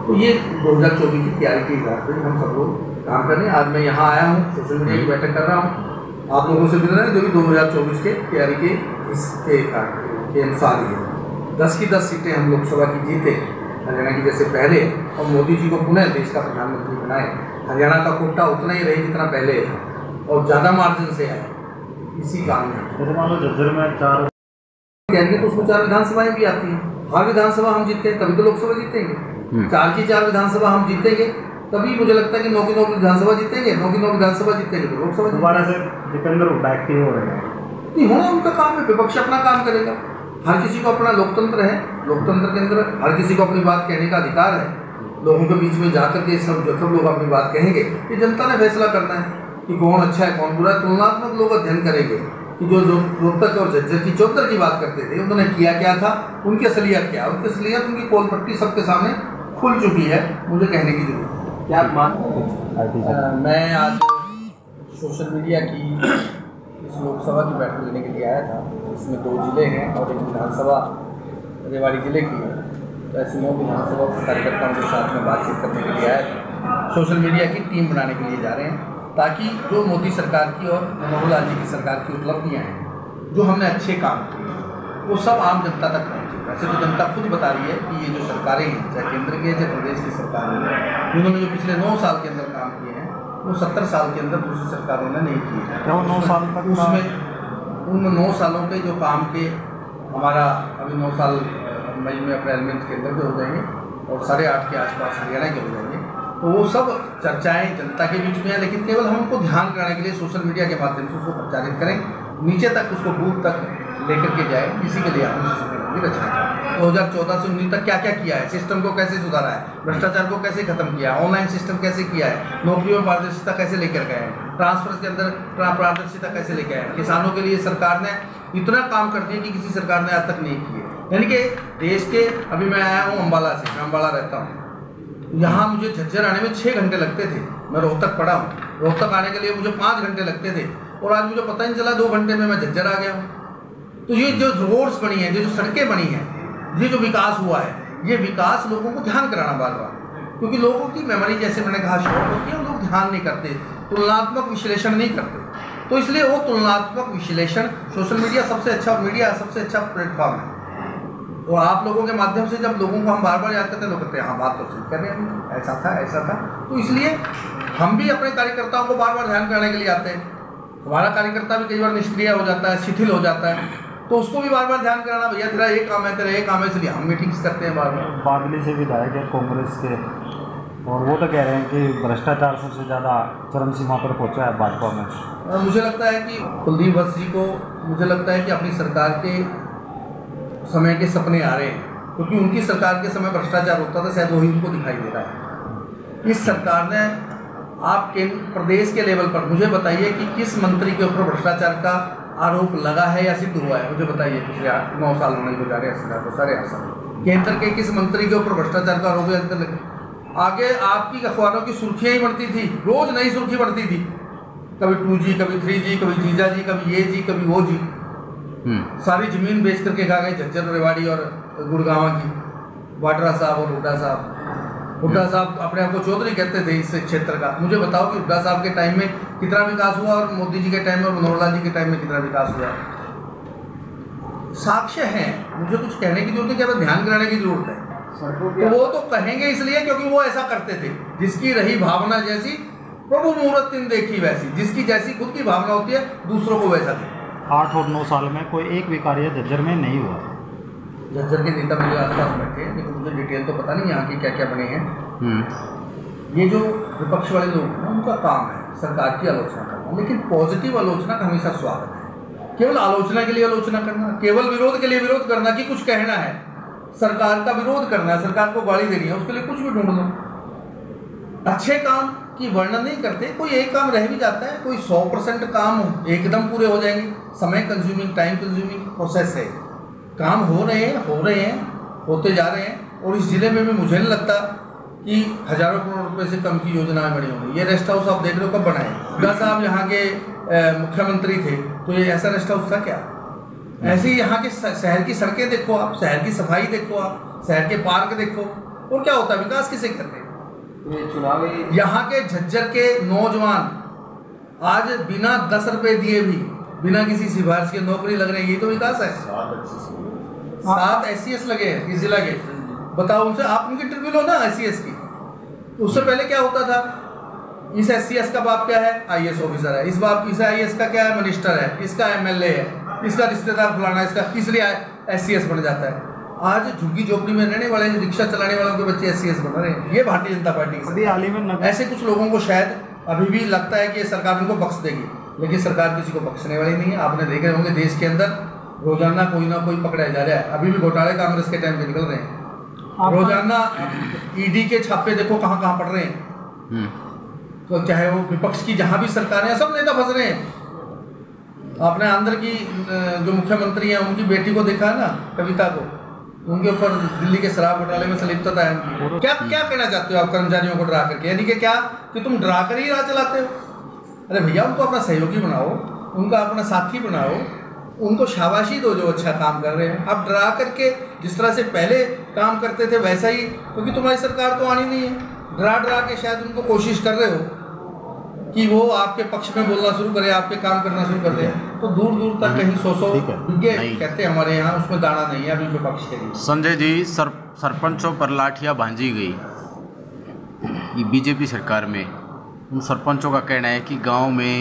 तो ये 2024 की तैयारी के हिसाब से हम सब लोग काम कर रहे हैं। आज मैं यहाँ आया हूँ, सोशल मीडिया की बैठक कर रहा हूँ, आप लोगों से मिल रहे हैं जो भी 2024 के तैयारी के इसके अनुसार ही है। 10 की 10 सीटें हम लोकसभा की जीते हरियाणा की जैसे पहले, और मोदी जी को पुनः देश का प्रधानमंत्री बनाए। हरियाणा का कोटा उतना ही रहे जितना पहले है और ज़्यादा मार्जिन से आए, इसी काम में। जैसे मान लो झज्जर में 4 कहेंगे तो उसमें 4 विधानसभाएं भी आती हैं। हर विधानसभा हम जीतते हैं तभी तो लोकसभा जीतेंगे। 4 की 4 विधानसभा हम जीतेंगे तभी मुझे लगता है कि 9 की 9 विधानसभा जीतेंगे, 9 की 9 विधानसभा जीतेंगे तो लोकसभा दोबारा से दीपेंद्र हुड्डा एक्टिव हो रहे हैं। नहीं होना उनका काम है, विपक्ष अपना काम करेगा। हर किसी को अपना लोकतंत्र है, लोकतंत्र के अंदर हर किसी को अपनी बात कहने का अधिकार है। लोगों के बीच में जाकर के सब लोग अपनी बात कहेंगे, ये जनता ने फैसला करना है कि कौन अच्छा है कौन बुरा है। तुलनात्मक लोग अध्ययन करेंगे कि जो रोहतक और झज्जर की चौधर की बात करते थे उन्होंने किया क्या था, उनकी असलियत क्या, उनकी असलियत उनकी पोल पट्टी सबके सामने खुल चुकी है, मुझे कहने की जरूरत है। क्या मान मैं आज सोशल मीडिया की इस लोकसभा की बैठक लेने के लिए आया था। इसमें 2 जिले हैं और एक विधानसभा रेवाड़ी जिले की है, तो ऐसे 9 विधानसभा कार्यकर्ताओं के साथ में बातचीत करने के लिए आया था। सोशल मीडिया की टीम बनाने के लिए जा रहे हैं ताकि जो मोदी सरकार की और मनोहर लाल जी की सरकार की उपलब्धियाँ हैं, जो हमने अच्छे काम किए, वो सब आम जनता तक पहुँचे। वैसे तो जनता खुद बता रही है कि ये जो सरकारें हैं, चाहे केंद्र की चाहे प्रदेश की सरकार है, उन्होंने जो पिछले 9 साल के अंदर काम किए हैं वो 70 साल के अंदर दूसरी सरकारों ने नहीं किए। 9 साल तक उसमें उन 9 सालों के जो काम के हमारा अभी 9 साल मई में अप्रैल में केंद्र के हो जाएंगे और 8.5 के आसपास हरियाणा के हो जाएंगे, तो वो सब चर्चाएं जनता के बीच में है। लेकिन केवल हम उनको ध्यान कराने के लिए सोशल मीडिया के माध्यम से उसको प्रचारित करें, नीचे तक उसको बूथ तक लेकर के जाए, इसी के लिए हमने सोशल मीडिया की रचना की। 2014 से 19 तक क्या क्या किया है, सिस्टम को कैसे सुधारा है, भ्रष्टाचार को कैसे खत्म किया है, ऑनलाइन सिस्टम कैसे किया है, नौकरियों में पारदर्शिता कैसे लेकर गए हैं, ट्रांसफर के अंदर पारदर्शिता कैसे लेकर आए, किसानों के लिए सरकार ने इतना काम कर दिया कि किसी सरकार ने आज तक नहीं किए। यानी कि देश के, अभी मैं आया हूँ अम्बाला से, मैं अम्बाला रहता हूँ, यहाँ मुझे झज्जर आने में 6 घंटे लगते थे। मैं रोहतक पड़ा हूँ, रोहतक आने के लिए मुझे 5 घंटे लगते थे और आज मुझे पता नहीं चला 2 घंटे में मैं झज्जर आ गया हूँ। तो ये जो रोड्स बनी हैं, जो सड़कें बनी हैं, ये जो विकास हुआ है, ये विकास लोगों को ध्यान कराना बार बार, क्योंकि लोगों की मेमोरी जैसे मैंने कहा शॉर्ट होती है, लोग ध्यान नहीं करते, तुलनात्मक विश्लेषण नहीं करते। तो इसलिए वो तुलनात्मक विश्लेषण सोशल मीडिया सबसे अच्छा प्लेटफॉर्म है। और आप लोगों के माध्यम से जब लोगों को हम बार बार याद करते हैं, लोग कहते हैं हाँ बात तो सही कर रहे हैं, ऐसा था। तो इसलिए हम भी अपने कार्यकर्ताओं को बार बार ध्यान कराने के लिए आते हैं। हमारा कार्यकर्ता भी कई बार निष्क्रिय हो जाता है, शिथिल हो जाता है, तो उसको भी बार बार ध्यान कराना, भैया तेरा ये काम है, तेरा ये काम है, इसलिए हम मीटिंग्स करते हैं बार बार। बादली से विधायक है कांग्रेस के, और वो तो कह रहे हैं कि भ्रष्टाचार सबसे ज़्यादा चरम सीमा पर पहुंचा है भाजपा में। मुझे लगता है कि कुलदीप वत्स जी को, मुझे लगता है कि अपनी सरकार के समय के सपने आ रहे हैं, क्योंकि उनकी सरकार के समय भ्रष्टाचार होता था, शायद वही उनको दिखाई दे रहा है। इस सरकार ने, आप केंद्र प्रदेश के लेवल पर मुझे बताइए कि किस मंत्री के ऊपर भ्रष्टाचार का आरोप लगा है या सिद्ध हुआ है, मुझे बताइए। पिछले 9 साल होने को जा रहे हैं, सारे 8 साल केंद्र के किस मंत्री के ऊपर भ्रष्टाचार का आरोप है? आगे आपकी अखबारों की सुर्खियाँ ही बढ़ती थी, रोज नई सुर्खी बढ़ती थी, कभी 2G, कभी 3G, कभी जीजा जी, कभी ये जी, कभी वो जी। सारी जमीन बेच करके खा गए झज्जर, रेवाड़ी और गुड़गांव की, वाड्रा साहब और हुड्डा साहब। हुड्डा साहब अपने आप को चौधरी कहते थे इस क्षेत्र का। मुझे बताओ कि हुड्डा साहब के टाइम में कितना विकास हुआ और मोदी जी के टाइम में और मनोहर लाल जी के टाइम में कितना विकास हुआ? साक्ष्य हैं, मुझे कुछ कहने की जरूरत नहीं, क्या ध्यान कराने की जरूरत है। तो वो तो कहेंगे इसलिए क्योंकि वो ऐसा करते थे। जिसकी रही भावना जैसी प्रभु मुहूर्त दिन देखी वैसी, जिसकी जैसी खुद की भावना होती है दूसरों को वैसा दे। 8 और 9 साल में कोई एक भी कार्य झज्जर में नहीं हुआ। झज्जर के नेता मेरे आसपास बैठे हैं, लेकिन मुझे डिटेल तो पता नहीं यहाँ की क्या क्या बने हैं। ये जो विपक्ष वाले लोग हैं ना, उनका काम है सरकार की आलोचना करना, लेकिन पॉजिटिव आलोचना का हमेशा स्वागत है। केवल आलोचना के लिए आलोचना करना, केवल विरोध के लिए विरोध करना कि कुछ कहना है, सरकार का विरोध करना है, सरकार को गाली देनी है, उसके लिए कुछ भी ढूंढ लो। अच्छे काम की वर्णन नहीं करते, कोई एक काम रह भी जाता है, कोई 100% काम एकदम पूरे हो जाएंगे। समय कंज्यूमिंग, टाइम कंज्यूमिंग प्रोसेस है। काम हो रहे हैं, होते जा रहे हैं। और इस जिले में भी मुझे नहीं लगता कि हजारों करोड़ रुपए से कम की योजनाएं बनी होंगी। ये रेस्ट हाउस आप देख रहे हो कब बनाए? हुड्डा साहब यहाँ के मुख्यमंत्री थे, तो ये ऐसा रेस्ट हाउस था क्या? ऐसे ही यहाँ के शहर की सड़कें देखो आप, शहर की सफाई देखो आप, शहर के पार्क देखो, और क्या होता है, विकास किसे कहते हैं? ये चुनावी यहाँ के झज्जर के नौजवान आज बिना 10 रुपए दिए भी बिना किसी सिफारिश के नौकरी लग रही है, ये तो विकास है। 7 SCS लगे हैं इस जिला के, बताओ उनसे, आप उनकी इंटरव्यू लो ना SCS की। उससे पहले क्या होता था, इस SCS का बाप क्या है, IAS ऑफिसर है, इस IAS का क्या है, मिनिस्टर है, इसका MLA है, इसका रिश्तेदार फलाना, इसका, इसलिए SCS बन जाता है। आज झुग्गी झोपड़ी में रहने वाले रिक्शा चलाने वालों के बच्चे SCS बन रहे हैं, ये भारतीय जनता पार्टी हाल ही में ऐसे कुछ लोगों को शायद अभी भी लगता है कि ये सरकार उनको बख्श देगी, लेकिन सरकार किसी को बख्शने वाली नहीं है। आपने देखे होंगे देश के अंदर रोजाना कोई ना कोई पकड़ा जा रहा है, अभी भी घोटाले कांग्रेस के टाइम पे निकल रहे हैं रोजाना। ED के छापे देखो कहाँ कहाँ पड़ रहे हैं, तो चाहे वो विपक्ष की जहाँ भी सरकार है, सब नेता फंस रहे हैं। आपने आंध्र की जो मुख्यमंत्री हैं उनकी बेटी को देखा है ना, कविता को, उनके ऊपर दिल्ली के शराब घोटाले में संलिप्तता है उनकी। क्या क्या कहना चाहते हो आप कर्मचारियों को डरा करके, यानी कि क्या कि तुम डरा कर ही राज चलाते हो? अरे भैया, उनको अपना सहयोगी बनाओ, उनका अपना साथी बनाओ, उनको शाबाशी दो जो अच्छा काम कर रहे हैं। आप डरा करके जिस तरह से पहले काम करते थे वैसा ही, क्योंकि तुम्हारी सरकार तो आनी नहीं है, डरा डरा के शायद उनको कोशिश कर रहे हो कि वो आपके पक्ष में बोलना शुरू करे, आपके काम करना शुरू कर दे। तो दूर दूर तक कहीं 100 बिगे कहते हैं हमारे यहाँ, उसमें दाना नहीं है अभी विपक्ष के लिए। संजय जी, सरपंचों पर लाठियाँ भांजी गई ये बीजेपी सरकार में। उन सरपंचों का कहना है कि गांव में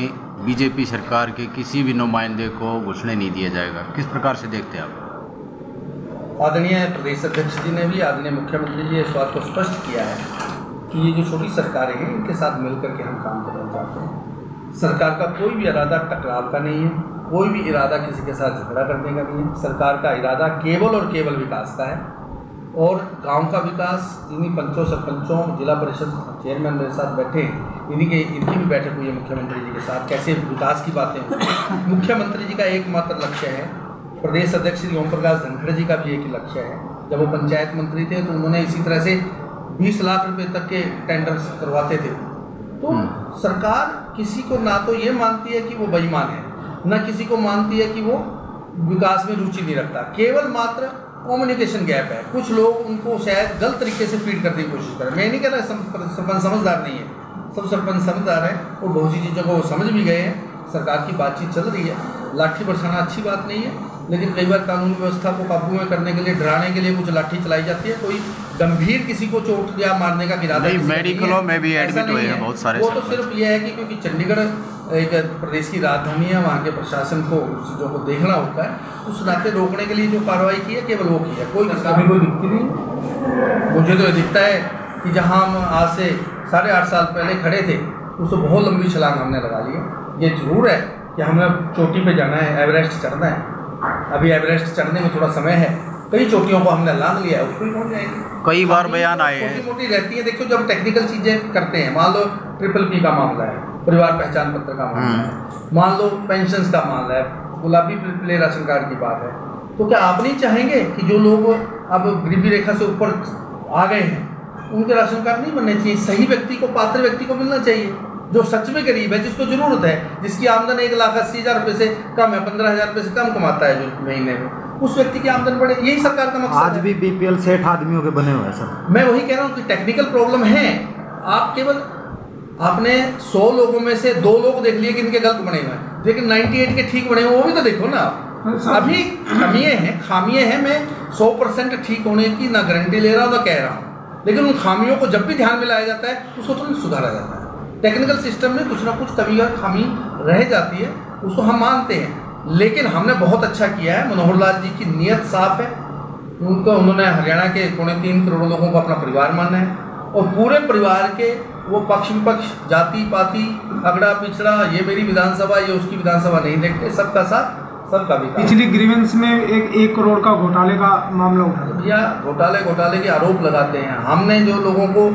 बीजेपी सरकार के किसी भी नुमाइंदे को घुसने नहीं दिया जाएगा। किस प्रकार से देखते हैं आप? आदरणीय प्रदेश अध्यक्ष जी ने भी, आदरणीय मुख्यमंत्री जी इस बात को स्पष्ट किया है कि ये जो छोटी सरकारें हैं इनके साथ मिलकर के हम काम करना चाहते हैं। सरकार का कोई भी इरादा टकराव का नहीं है, कोई भी इरादा किसी के साथ झगड़ा करने का नहीं है। सरकार का इरादा केवल और केवल विकास का है, और गांव का विकास इन्हीं पंचों, सरपंचों, जिला परिषद चेयरमैन मेरे साथ बैठे हैं, इनकी भी बैठक हुई है मुख्यमंत्री जी के साथ, कैसे विकास की बातें हों। मुख्यमंत्री जी का एकमात्र लक्ष्य है, प्रदेश अध्यक्ष श्री ओम प्रकाश धनखड़ जी का भी एक लक्ष्य है। जब वो पंचायत मंत्री थे तो उन्होंने इसी तरह से 20 लाख रुपए तक के टेंडर्स करवाते थे। तो सरकार किसी को ना तो ये मानती है कि वो बेईमान है, ना किसी को मानती है कि वो विकास में रुचि नहीं रखता, केवल मात्र कम्युनिकेशन गैप है। कुछ लोग उनको शायद गलत तरीके से फीड करने की कोशिश करें। मैं नहीं कह रहा सरपंच समझदार नहीं है, सब सरपंच समझदार है और बहुत सी चीज़ों को वो समझ भी गए हैं। सरकार की बातचीत चल रही है, लाठी बरसाना अच्छी बात नहीं है, लेकिन कई बार कानून व्यवस्था को काबू में करने के लिए, डराने के लिए कुछ लाठी चलाई जाती है। कोई गंभीर किसी को चोट या मारने का इरादा नहीं, मेडिकलों में भी एडमिट हुए हैं बहुत सारे। वो तो सिर्फ ये है कि क्योंकि चंडीगढ़ एक प्रदेश की राजधानी है, वहाँ के प्रशासन को उस चीज़ों को देखना होता है, उस नाते रोकने के लिए जो कार्रवाई की है केवल वो की है, कोई अभी कोई दिखती नहीं। मुझे तो ये दिखता है कि जहाँ हम आज से 8.5 साल पहले खड़े थे, उससे बहुत लंबी छलांग हमने लगा ली है। ये जरूर है कि हमें चोटी पे जाना है, एवरेस्ट चढ़ना है। अभी एवरेस्ट चढ़ने में थोड़ा समय है, कई चोटियों को हमने लांघ लिया है, उस पर ही पहुँच जाएंगे। कई बार बयान आए हैं, छोटी मोटी रहती है। देखो, जब टेक्निकल चीज़ें करते हैं, मान लो PPP का मामला है, परिवार पहचान पत्र का मामला है, मान लो पेंशन का मामला है, गुलाबी पीले राशन कार्ड की बात है, तो क्या आप नहीं चाहेंगे कि जो लोग अब गरीबी रेखा से ऊपर आ गए हैं उनके राशन कार्ड नहीं बनने चाहिए? सही व्यक्ति को, पात्र व्यक्ति को मिलना चाहिए, जो सच में गरीब है, जिसको जरूरत है, जिसकी आमदन 1,80,000 रुपये से कम है, 15,000 रुपये से कम कमाता है जो महीने में, उस व्यक्ति की आमदन बढ़े। यही सरकार का मकसद आज भी BPL 60 आदमियों के बने हुए हैं सर। मैं वही कह रहा हूँ कि टेक्निकल प्रॉब्लम है। आप केवल आपने 100 लोगों में से 2 लोग देख लिए कि इनके गलत बने हुए हैं, लेकिन 98 के ठीक बने हुए, वो भी तो देखो ना। अभी कमियाँ हैं, खामियाँ हैं। मैं 100% ठीक होने की ना गारंटी ले रहा हूँ ना कह रहा हूँ, लेकिन उन खामियों को जब भी ध्यान में लाया जाता है उसको तुरंत सुधारा जाता है। टेक्निकल सिस्टम में कुछ ना कुछ कमी और खामी रह जाती है, उसको हम मानते हैं, लेकिन हमने बहुत अच्छा किया है। मनोहर लाल जी की नीयत साफ है, उन्होंने हरियाणा के 3.25 करोड़ लोगों को अपना परिवार माना है, और पूरे परिवार के वो पक्ष विपक्ष, जाति पाति, अगड़ा पिछड़ा, ये मेरी विधानसभा, ये उसकी विधानसभा नहीं देखते, सबका साथ, सबका विकास। पिछली ग्रीवेंस में 1 करोड़ का घोटाले का मामला उठा भैया, घोटाले के आरोप लगाते हैं। हमने जो लोगों को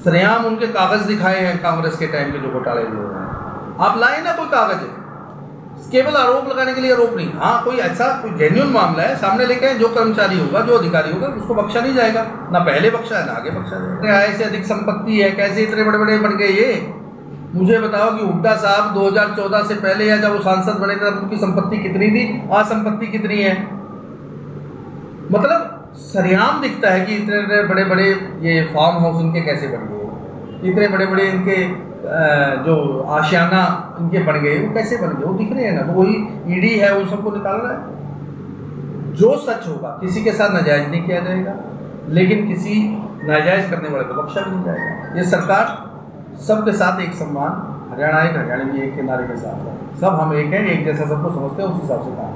सरेआम उनके कागज दिखाए हैं कांग्रेस के टाइम के जो घोटाले हुए हैं, आप लाए ना कोई कागज, केवल आरोप लगाने के लिए आरोप नहीं। हाँ, कोई ऐसा कोई जेन्युइन मामला है सामने लेके, जो कर्मचारी होगा, जो अधिकारी होगा, उसको बख्शा नहीं जाएगा, ना पहले बख्शा है ना आगे बख्शा जाएगा। आय से अधिक संपत्ति है, कैसे इतने बड़े बड़े बन गए ये? मुझे बताओ कि हुड्डा साहब 2014 से पहले या जब वो सांसद बने थे, उनकी संपत्ति कितनी थी, आज संपत्ति कितनी है? मतलब सरेआम दिखता है कि इतने बड़े बड़े ये फार्म हाउस इनके कैसे बन गए, इतने बड़े बड़े इनके जो आशियाना इनके बन गए, वो कैसे बन गए, वो दिख रहे हैं ना। तो वही ईडी है, वो सबको निकाल रहा है। जो सच होगा, किसी के साथ नाजायज नहीं किया जाएगा, लेकिन किसी नाजायज करने वाले को बख्शा भी नहीं जाएगा। ये सरकार सबके साथ एक सम्मान, हरियाणा एक, हरियाणा भी एक के नारे के साथ है। सब हम एक हैं, एक जैसा सबको समझते हैं, उस हिसाब से काम।